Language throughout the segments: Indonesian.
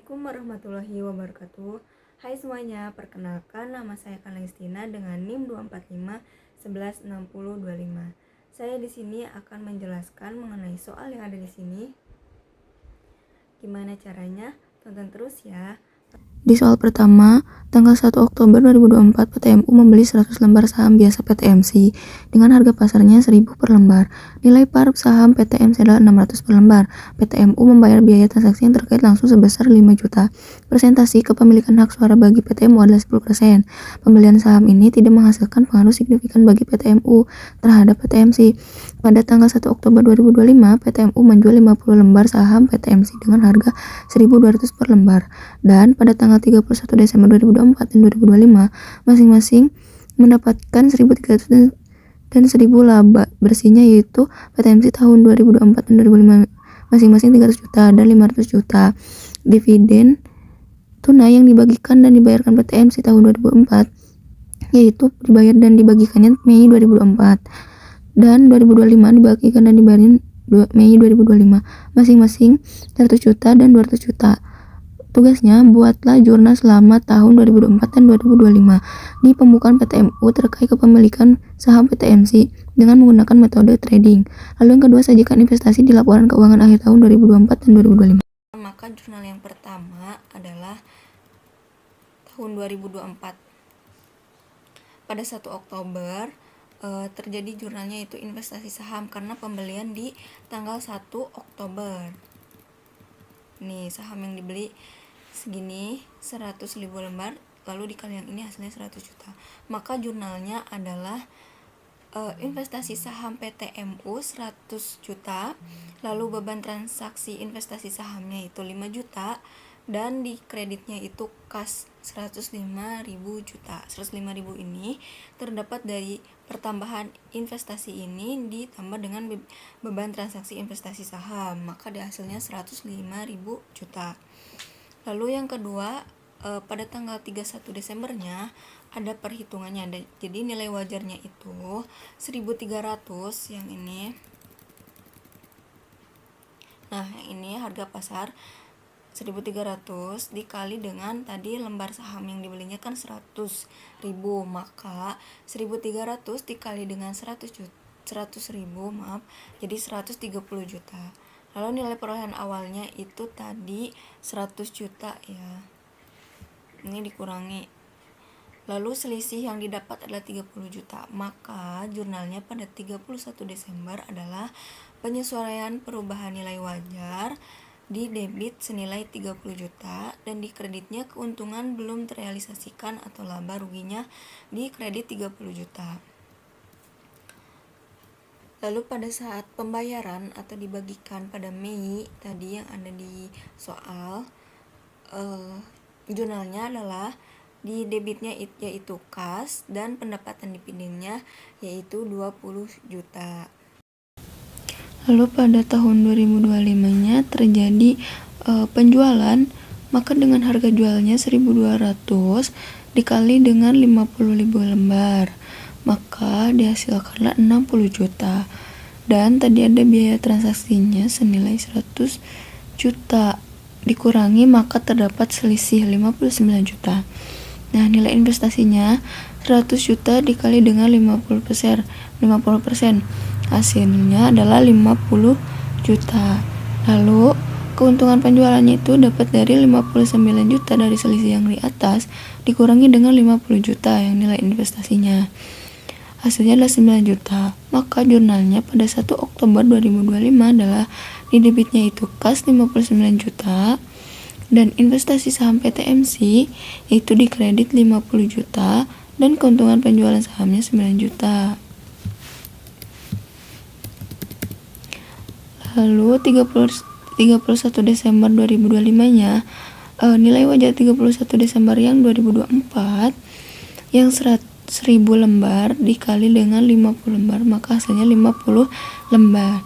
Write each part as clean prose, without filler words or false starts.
Assalamualaikum warahmatullahi wabarakatuh. Hai semuanya, perkenalkan nama saya Kalestina dengan NIM 245116025. Saya di sini akan menjelaskan mengenai soal yang ada di sini. Gimana caranya? Tonton terus ya. Di soal pertama, tanggal 1 Oktober 2024 PTMU membeli 100 lembar saham biasa PTMC dengan harga pasarnya 1000 per lembar. Nilai par saham PTMC adalah 600 per lembar. PTMU membayar biaya transaksi yang terkait langsung sebesar 5 juta. Persentasi kepemilikan hak suara bagi PTMU adalah 10%. Pembelian saham ini tidak menghasilkan pengaruh signifikan bagi PTMU terhadap PTMC. Pada tanggal 1 Oktober 2025, PTMU menjual 50 lembar saham PTMC dengan harga 1.200 per lembar. Dan pada tanggal 31 Desember 2024 dan 2025 masing-masing mendapatkan 1.300 dan 1.000 laba bersihnya, yaitu PTMC tahun 2024 dan 2005 masing-masing 300 juta dan 500 juta. Dividen tunai yang dibagikan dan dibayarkan PTMC tahun 2004 yaitu dibayar dan dibagikannya Mei 2024 dan 2025 dibagikan dan dibayarin Mei 2025 masing-masing 100 juta dan 200 juta. Tugasnya, buatlah jurnal selama tahun 2024 dan 2025 di pembukaan PTMU terkait kepemilikan saham PTMC dengan menggunakan metode trading. Lalu yang kedua, sajikan investasi di laporan keuangan akhir tahun 2024 dan 2025. Maka jurnal yang pertama adalah tahun 2024. Pada 1 Oktober terjadi jurnalnya itu investasi saham karena pembelian di tanggal 1 Oktober. Nih, saham yang dibeli segini 100.000 lembar, lalu dikali yang ini hasilnya 100 juta. Maka jurnalnya adalah investasi saham PTMU 100 juta, lalu beban transaksi investasi sahamnya itu 5 juta, dan di kreditnya itu kas 105.000 juta. 105.000 ini terdapat dari pertambahan investasi ini ditambah dengan beban transaksi investasi saham, maka di hasilnya 105.000 juta. Lalu yang kedua, pada tanggal 31 Desembernya ada perhitungannya. Jadi nilai wajarnya itu 1.300 yang ini. Nah, yang ini harga pasar 1.300 dikali dengan tadi lembar saham yang dibelinya kan 100.000, maka 1.300 dikali dengan 100.000 jadi 130 juta. Lalu nilai perolehan awalnya itu tadi 100 juta ya. Ini dikurangi. Lalu selisih yang didapat adalah 30 juta. Maka jurnalnya pada 31 Desember adalah penyesuaian perubahan nilai wajar di debit senilai 30 juta dan di kreditnya keuntungan belum terrealisasikan atau laba ruginya di kredit 30 juta. Lalu pada saat pembayaran atau dibagikan pada Mei tadi yang ada di soal, jurnalnya adalah di debitnya yaitu kas dan pendapatan dividennya yaitu 20 juta. Lalu pada tahun 2025-nya terjadi penjualan, maka dengan harga jualnya 1.200 dikali dengan 50.000 lembar, maka dihasilkanlah 60 juta. Dan tadi ada biaya transaksinya senilai 100 juta dikurangi, maka terdapat selisih 59 juta. Nah, nilai investasinya 100 juta dikali dengan 50%. Hasilnya adalah 50 juta. Lalu keuntungan penjualannya itu dapat dari 59 juta dari selisih yang di atas dikurangi dengan 50 juta yang nilai investasinya. Hasilnya adalah 9 juta. Maka jurnalnya pada 1 Oktober 2025 adalah di debitnya itu kas 59 juta dan investasi saham PTMC yaitu di kredit 50 juta dan keuntungan penjualan sahamnya 9 juta. Lalu 31 Desember 2025-nya nilai wajar 31 Desember yang 2024 yang 1.000 lembar dikali dengan 50 lembar, maka hasilnya 50 lembar.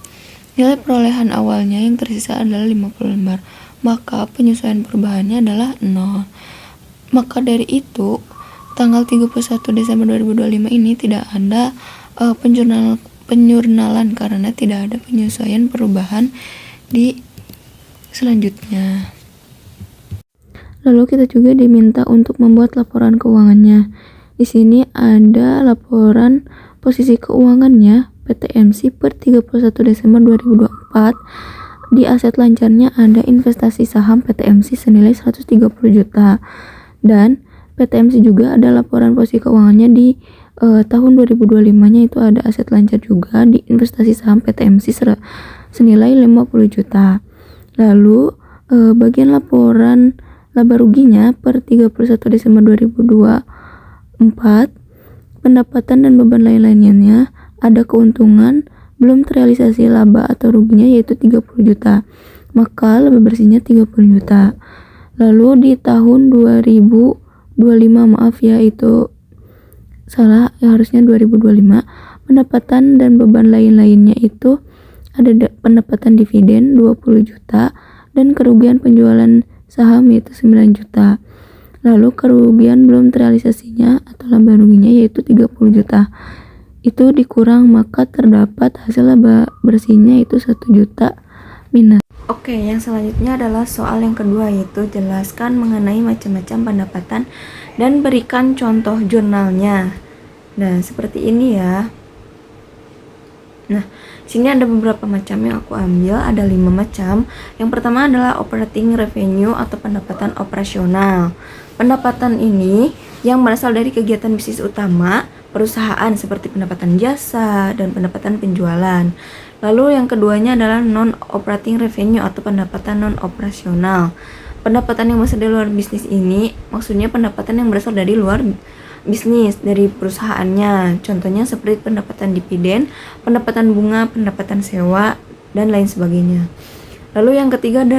Nilai perolehan awalnya yang tersisa adalah 50 lembar, maka penyesuaian perubahannya adalah 0. Maka dari itu tanggal 31 Desember 2025 ini tidak ada penyurnalan karena tidak ada penyesuaian perubahan di selanjutnya. Lalu kita juga diminta untuk membuat laporan keuangannya. Di sini ada laporan posisi keuangannya PT MC per 31 Desember 2024. Di aset lancarnya ada investasi saham PT MC senilai 130 juta. Dan PT MC juga ada laporan posisi keuangannya di tahun 2025-nya itu ada aset lancar juga di investasi saham PT MC senilai 50 juta. Lalu bagian laporan laba ruginya per 31 Desember 2024, pendapatan dan beban lain-lainnya ada keuntungan belum terrealisasi laba atau ruginya yaitu 30 juta. Maka laba bersihnya 30 juta. Lalu di tahun 2025, maaf ya itu salah, ya harusnya 2025, pendapatan dan beban lain-lainnya itu ada pendapatan dividen 20 juta dan kerugian penjualan saham yaitu 9 juta. Lalu kerugian belum terrealisasinya atau laba ruginya yaitu 30 juta. Itu dikurang maka terdapat hasil laba bersihnya itu 1 juta minus. Oke, yang selanjutnya adalah soal yang kedua, yaitu jelaskan mengenai macam-macam pendapatan dan berikan contoh jurnalnya. Nah, seperti ini ya. Nah, sini ada beberapa macam yang aku ambil, ada 5 macam. Yang pertama adalah operating revenue atau pendapatan operasional. Pendapatan ini yang berasal dari kegiatan bisnis utama perusahaan seperti pendapatan jasa dan pendapatan penjualan. Lalu yang keduanya adalah non-operating revenue atau pendapatan non-operasional. Pendapatan yang berasal dari luar bisnis ini maksudnya pendapatan yang berasal dari luar bisnis, dari perusahaannya. Contohnya seperti pendapatan dividen, pendapatan bunga, pendapatan sewa, dan lain sebagainya. Lalu yang ketiga ada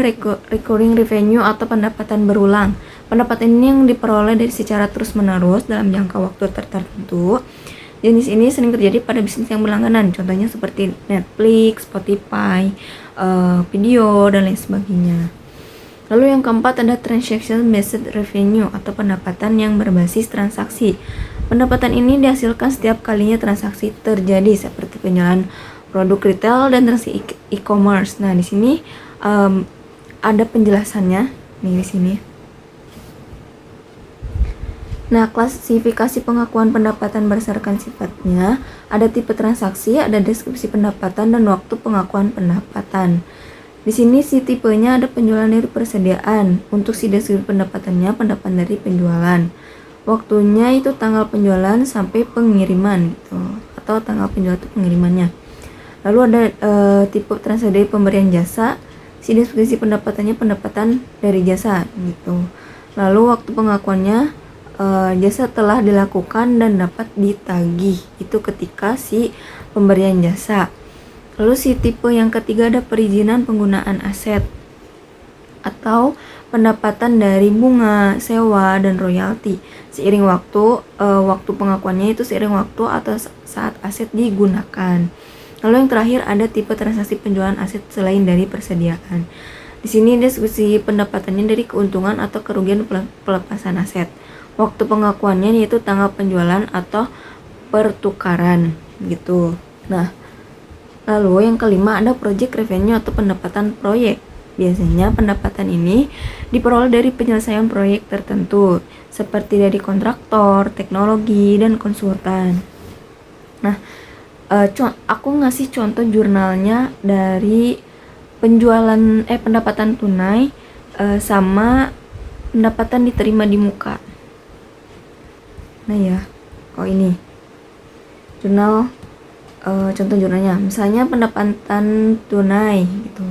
recurring revenue atau pendapatan berulang. Pendapatan ini yang diperoleh dari secara terus-menerus dalam jangka waktu tertentu. Jenis ini sering terjadi pada bisnis yang berlangganan, contohnya seperti Netflix, Spotify, video, dan lain sebagainya. Lalu yang keempat ada transaction based revenue atau pendapatan yang berbasis transaksi. Pendapatan ini dihasilkan setiap kalinya transaksi terjadi seperti penjualan produk retail dan transaksi e-commerce. Nah, di sini ada penjelasannya nih di sini. Nah, klasifikasi pengakuan pendapatan berdasarkan sifatnya, ada tipe transaksi, ada deskripsi pendapatan, dan waktu pengakuan pendapatan. Di sini si tipenya ada penjualan dari persediaan, untuk si deskripsi pendapatannya pendapatan dari penjualan. Waktunya itu tanggal penjualan sampai pengiriman gitu, atau tanggal penjualan itu pengirimannya. Lalu ada tipe transaksi dari pemberian jasa, si deskripsi pendapatannya pendapatan dari jasa gitu. Lalu waktu pengakuannya jasa telah dilakukan dan dapat ditagih, itu ketika si pemberian jasa. Lalu si tipe yang ketiga ada perizinan penggunaan aset atau pendapatan dari bunga, sewa, dan royalti seiring waktu. Waktu pengakuannya itu seiring waktu atau saat aset digunakan. Lalu yang terakhir ada tipe transaksi penjualan aset selain dari persediaan. Di sini deskripsi pendapatannya dari keuntungan atau kerugian pelepasan aset. Waktu pengakuannya yaitu tanggal penjualan atau pertukaran gitu. Nah, lalu yang kelima ada project revenue atau pendapatan proyek. Biasanya pendapatan ini diperoleh dari penyelesaian proyek tertentu seperti dari kontraktor, teknologi, dan konsultan. Nah, aku ngasih contoh jurnalnya dari penjualan pendapatan tunai sama pendapatan diterima di muka. Nah ya, ini jurnal, contoh jurnalnya, misalnya pendapatan tunai gitu.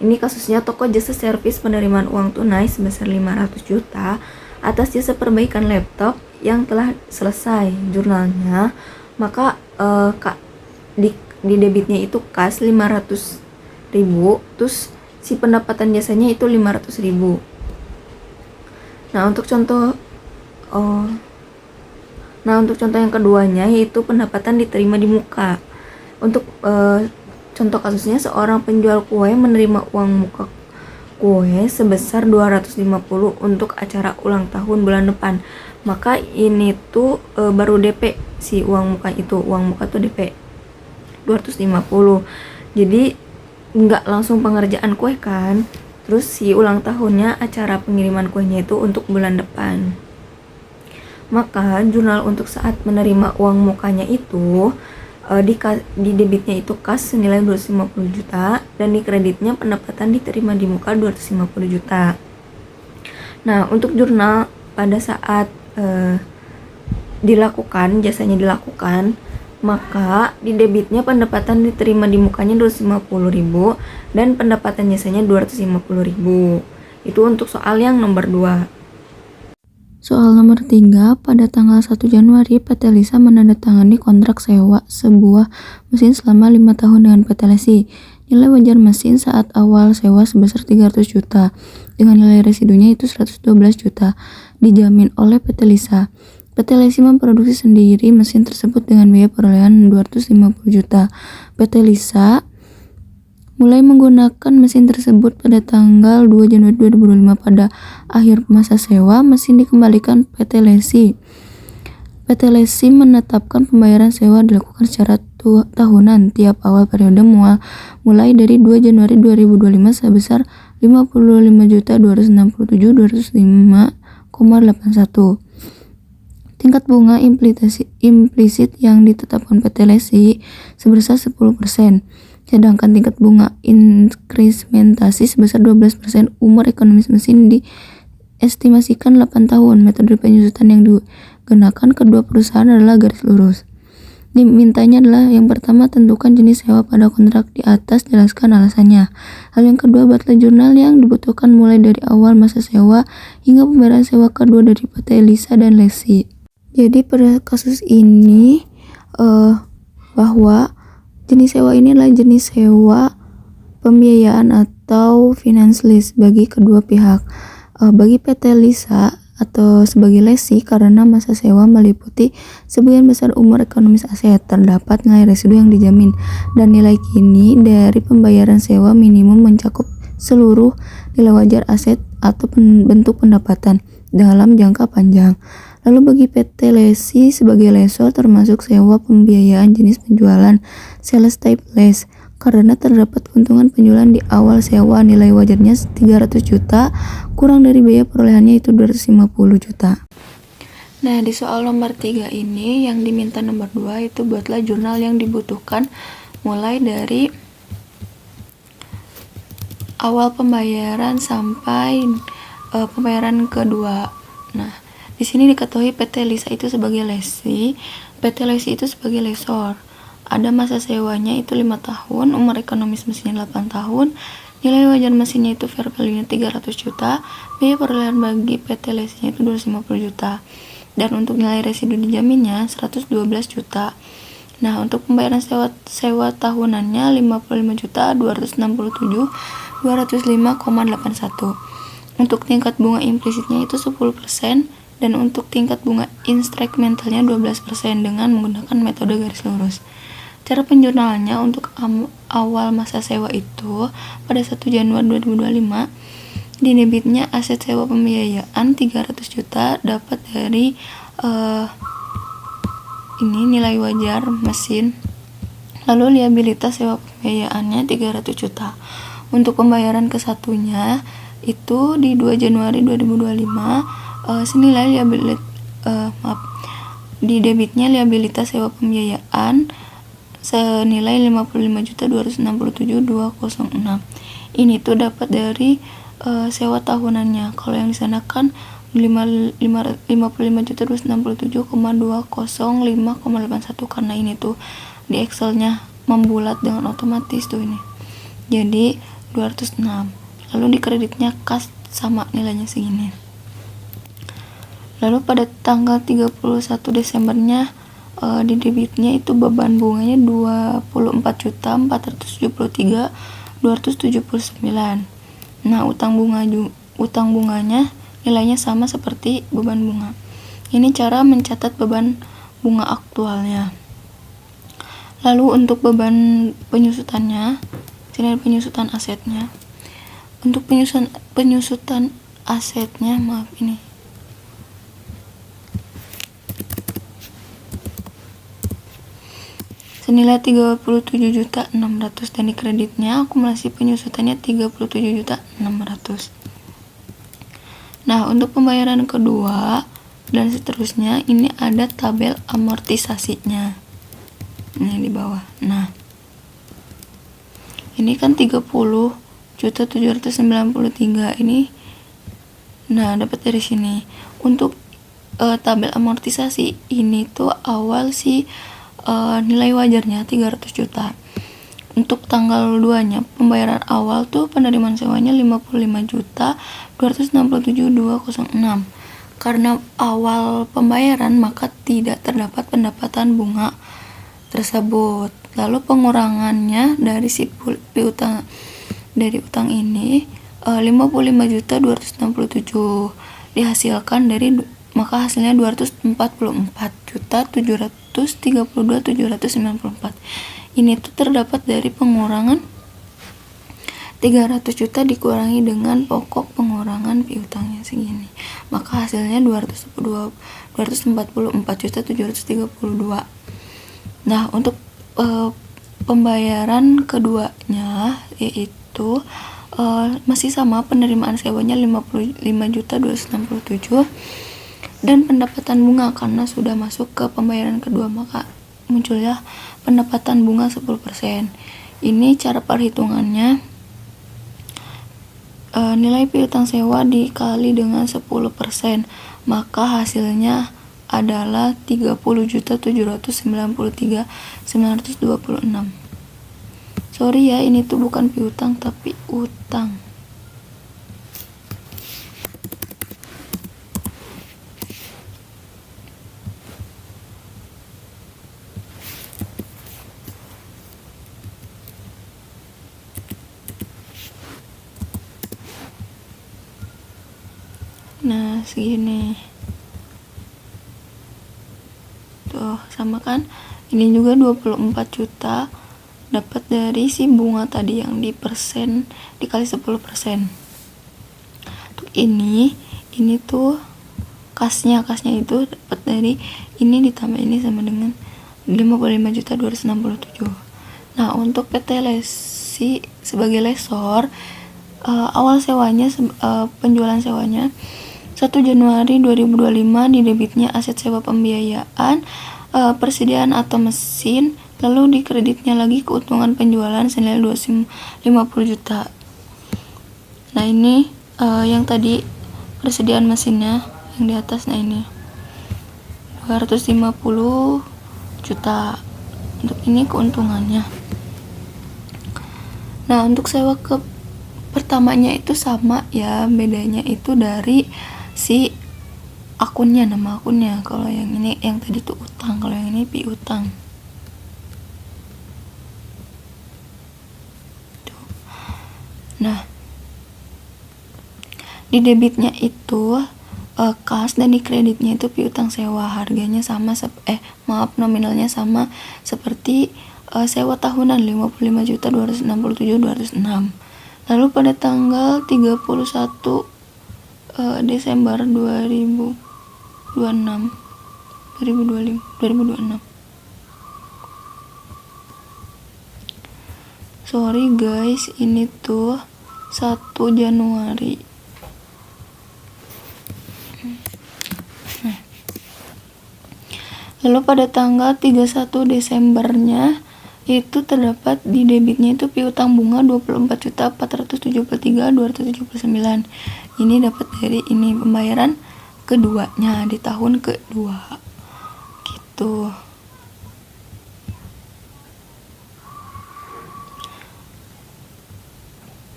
Ini kasusnya toko jasa servis penerimaan uang tunai sebesar 500 juta atas jasa perbaikan laptop yang telah selesai jurnalnya. Maka di debitnya itu kas 500.000, terus si pendapatan jasanya itu 500.000. Nah, untuk contoh yang keduanya yaitu pendapatan diterima di muka. Untuk contoh kasusnya, seorang penjual kue menerima uang muka kue sebesar 250 untuk acara ulang tahun bulan depan. Maka ini tuh baru DP si uang muka itu. Uang muka tuh DP 250. Jadi nggak langsung pengerjaan kue kan. Terus si ulang tahunnya acara pengiriman kuenya itu untuk bulan depan. Maka jurnal untuk saat menerima uang mukanya itu di debitnya itu kas senilai 250 juta dan di kreditnya pendapatan diterima di muka 250 juta. Nah, untuk jurnal pada saat jasanya dilakukan, maka di debitnya pendapatan diterima di mukanya 250.000 dan pendapatan jasanya 250.000. Itu untuk soal yang nomor 2. Soal nomor 3, pada tanggal 1 Januari, PT Lisa menandatangani kontrak sewa sebuah mesin selama 5 tahun dengan PT Lesi. Nilai wajar mesin saat awal sewa sebesar 300 juta, dengan nilai residunya itu 112 juta, dijamin oleh PT Lisa. PT Lesi memproduksi sendiri mesin tersebut dengan biaya perolehan 250 juta. PT Lisa mulai menggunakan mesin tersebut pada tanggal 2 Januari 2025. Pada akhir masa sewa, mesin dikembalikan PT Lesi. PT Lesi menetapkan pembayaran sewa dilakukan secara tahunan tiap awal periode mulai dari 2 Januari 2025 sebesar 55.267.205,81. Tingkat bunga implisit yang ditetapkan PT Lesi sebesar 10%. Sedangkan tingkat bunga inkrementasi sebesar 12%. Umur ekonomis mesin diestimasikan 8 tahun. Metode penyusutan yang digunakan kedua perusahaan adalah garis lurus. Dimintanya adalah yang pertama, tentukan jenis sewa pada kontrak di atas, jelaskan alasannya. Hal yang kedua, buatlah jurnal yang dibutuhkan mulai dari awal masa sewa hingga pembayaran sewa kedua dari PT Lisa dan Lesi. Jadi pada kasus ini bahwa jenis sewa ini adalah jenis sewa pembiayaan atau finance lease bagi kedua pihak. Bagi PT Lisa atau sebagai Lesi, karena masa sewa meliputi sebagian besar umur ekonomis aset, terdapat nilai residu yang dijamin, dan nilai kini dari pembayaran sewa minimum mencakup seluruh nilai wajar aset atau bentuk pendapatan dalam jangka panjang. Lalu bagi PT Lesi sebagai lessor, termasuk sewa pembiayaan jenis penjualan sales type lease, karena terdapat keuntungan penjualan di awal sewa, nilai wajarnya 300 juta, kurang dari biaya perolehannya itu 250 juta. Nah, di soal nomor 3 ini yang diminta nomor 2 itu buatlah jurnal yang dibutuhkan mulai dari awal pembayaran sampai pembayaran kedua. Nah, di sini diketahui PT Lisa itu sebagai Lesi, PT Lesi itu sebagai lessor. Ada masa sewanya itu 5 tahun, umur ekonomis mesinnya 8 tahun, nilai wajar mesinnya itu fair value-nya 300 juta, biaya perolehan bagi PT Lesinya itu 250 juta. Dan untuk nilai residu dijaminnya 112 juta. Nah, untuk pembayaran sewa tahunannya 55 juta 267 205,81. Untuk tingkat bunga implisitnya itu 10% dan untuk tingkat bunga instrumentalnya 12% dengan menggunakan metode garis lurus. Cara penjurnalannya untuk awal masa sewa itu pada 1 Januari 2025, di debitnya aset sewa pembiayaan 300 juta dapat dari ini nilai wajar mesin. Lalu liabilitas sewa pembiayaannya 300 juta. Untuk pembayaran kesatunya itu di 2 Januari 2025 senilai di debitnya liabilitas sewa pembiayaan senilai 55.267.206. Ini tuh dapat dari sewa tahunannya. Kalau yang di sana kan 55.267.205,81, karena ini tuh di Excelnya membulat dengan otomatis tuh ini. Jadi 206. Lalu di kreditnya kas sama nilainya segini. Lalu pada tanggal 31 Desembernya di debitnya itu beban bunganya 24.473.279. Nah, utang bunganya nilainya sama seperti beban bunga. Ini cara mencatat beban bunga aktualnya. Lalu untuk beban penyusutannya, sini penyusutan asetnya. Untuk penyusutan asetnya, senilai 37.600.000 dan di kreditnya akumulasi penyusutannya 37.600.000. Nah, untuk pembayaran kedua dan seterusnya ini ada tabel amortisasinya. Nah, di bawah. Nah, ini kan 30.793 ini. Nah, dapat dari sini. Untuk tabel amortisasi ini tuh awal sih nilai wajarnya 300 juta. Untuk tanggal 2-nya pembayaran awal tuh penerimaan sewanya 55.267.206. Karena awal pembayaran maka tidak terdapat pendapatan bunga tersebut. Lalu pengurangannya dari si piutang dari utang ini 55.267 dihasilkan dari maka hasilnya 244.732.794. Ini tuh terdapat dari pengurangan 300 juta dikurangi dengan pokok pengurangan piutangnya segini. Maka hasilnya 244.732. Nah, untuk pembayaran keduanya yaitu masih sama, penerimaan sewanya 55.267 dan pendapatan bunga karena sudah masuk ke pembayaran kedua maka munculnya pendapatan bunga 10%. Ini cara perhitungannya nilai piutang sewa dikali dengan 10%, maka hasilnya adalah 30.793.926. Sorry ya, ini tuh bukan piutang tapi utang. Nah, segini. Tuh, sama kan? Ini juga 24 juta dapat dari si bunga tadi yang di persen dikali 10%. Untuk ini tuh kasnya itu dapat dari ini ditambah ini sama dengan 55.267. Nah, untuk PT Lesi sebagai lesor awal sewanya penjualan sewanya 1 Januari 2025 di debitnya aset sewa pembiayaan persediaan atau mesin, lalu di kreditnya lagi keuntungan penjualan senilai 250 juta. Nah, ini yang tadi persediaan mesinnya yang di atas. Nah, ini 250 juta. Untuk ini keuntungannya. Nah, untuk sewa ke pertamanya itu sama ya, bedanya itu dari si akunnya, nama akunnya. Kalau yang ini, yang tadi tuh utang, kalau yang ini piutang. Nah, di debitnya itu kas dan di kreditnya itu piutang sewa, harganya sama nominalnya sama seperti sewa tahunan 55.267.206. Lalu pada tanggal 31 Desember 2026 sorry guys, ini tuh 1 Januari. Lalu pada tanggal 31 Desembernya itu terdapat di debitnya itu piutang bunga 24.473.279. Ini dapat dari ini pembayaran keduanya di tahun kedua gitu.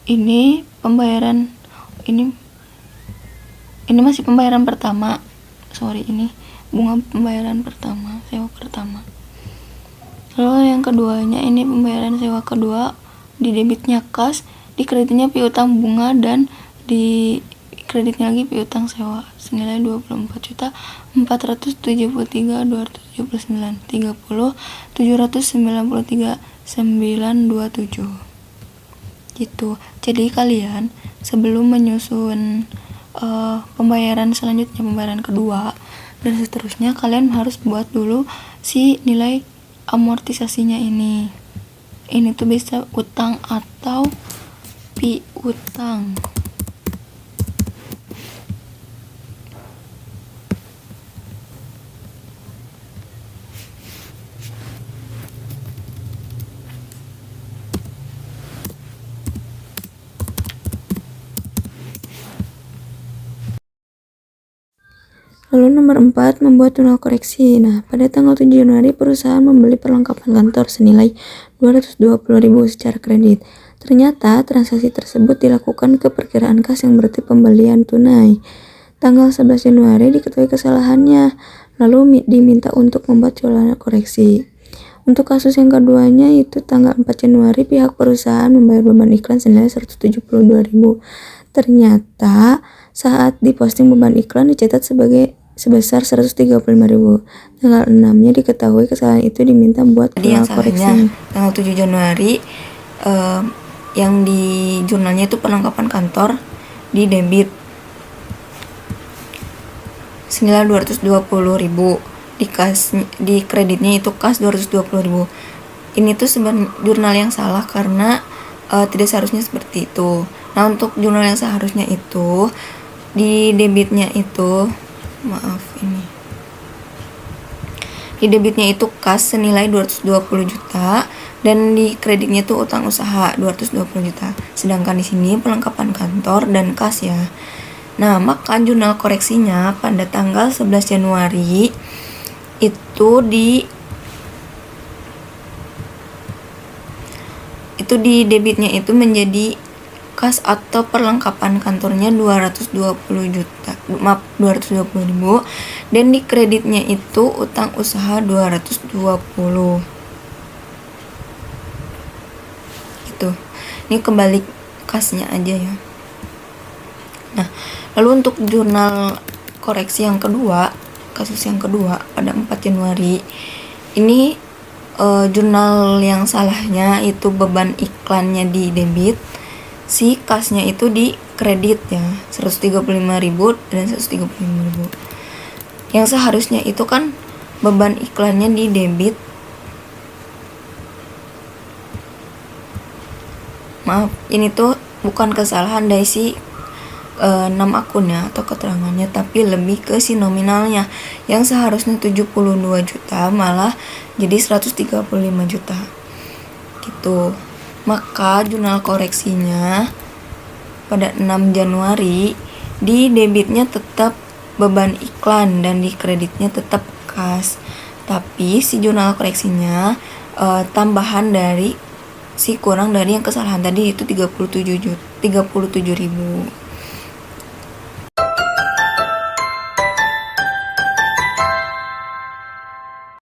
Ini pembayaran ini masih pembayaran pertama. Sorry, ini bunga pembayaran pertama, sewa pertama. Lalu yang keduanya ini pembayaran sewa kedua, di debitnya kas, di kreditnya piutang bunga dan di kreditnya lagi piutang sewa senilai 24.473.293 gitu. Jadi kalian sebelum menyusun pembayaran selanjutnya, pembayaran kedua dan seterusnya, kalian harus buat dulu si nilai amortisasinya ini tuh bisa utang atau piutang. Lalu nomor 4, membuat jurnal koreksi. Nah, pada tanggal 7 Januari perusahaan membeli perlengkapan kantor senilai 220.000 secara kredit. Ternyata transaksi tersebut dilakukan ke perkiraan kas yang berarti pembelian tunai. Tanggal 11 Januari diketahui kesalahannya, lalu diminta untuk membuat jurnal koreksi. Untuk kasus yang keduanya itu tanggal 4 Januari pihak perusahaan membayar beban iklan senilai 172.000. Ternyata saat diposting beban iklan dicatat sebesar 135.000. Tanggal 6-nya diketahui kesalahan itu diminta buat jurnal koreksi. Tanggal 7 Januari yang di jurnalnya itu perlengkapan kantor di debit senilai 220.000, di kreditnya itu kas 220.000. Ini tuh sebenarnya jurnal yang salah karena tidak seharusnya seperti itu. Nah, untuk jurnal yang seharusnya itu di debitnya itu di debitnya itu kas senilai 220 juta dan di kreditnya itu utang usaha 220 juta. Sedangkan di sini perlengkapan kantor dan kas ya. Nah, maka jurnal koreksinya pada tanggal 11 Januari itu di debitnya itu menjadi kas atau perlengkapan kantornya 220.000 dan di kreditnya itu utang usaha 220. Gitu. Ini kebalik kasnya aja ya. Nah, lalu untuk jurnal koreksi yang kedua, kasus yang kedua pada 4 Januari ini jurnal yang salahnya itu beban iklannya di debit, si kasnya itu di kredit ya 135.000 dan 135.000. Yang seharusnya itu kan beban iklannya di debit, maaf ini tuh bukan kesalahan dari si 6 akunnya atau keterangannya, tapi lebih ke si nominalnya yang seharusnya 72 juta malah jadi 135 juta gitu. Maka jurnal koreksinya pada 6 Januari di debitnya tetap beban iklan dan di kreditnya tetap kas, tapi si jurnal koreksinya tambahan dari si kurang dari yang kesalahan tadi itu 37.000.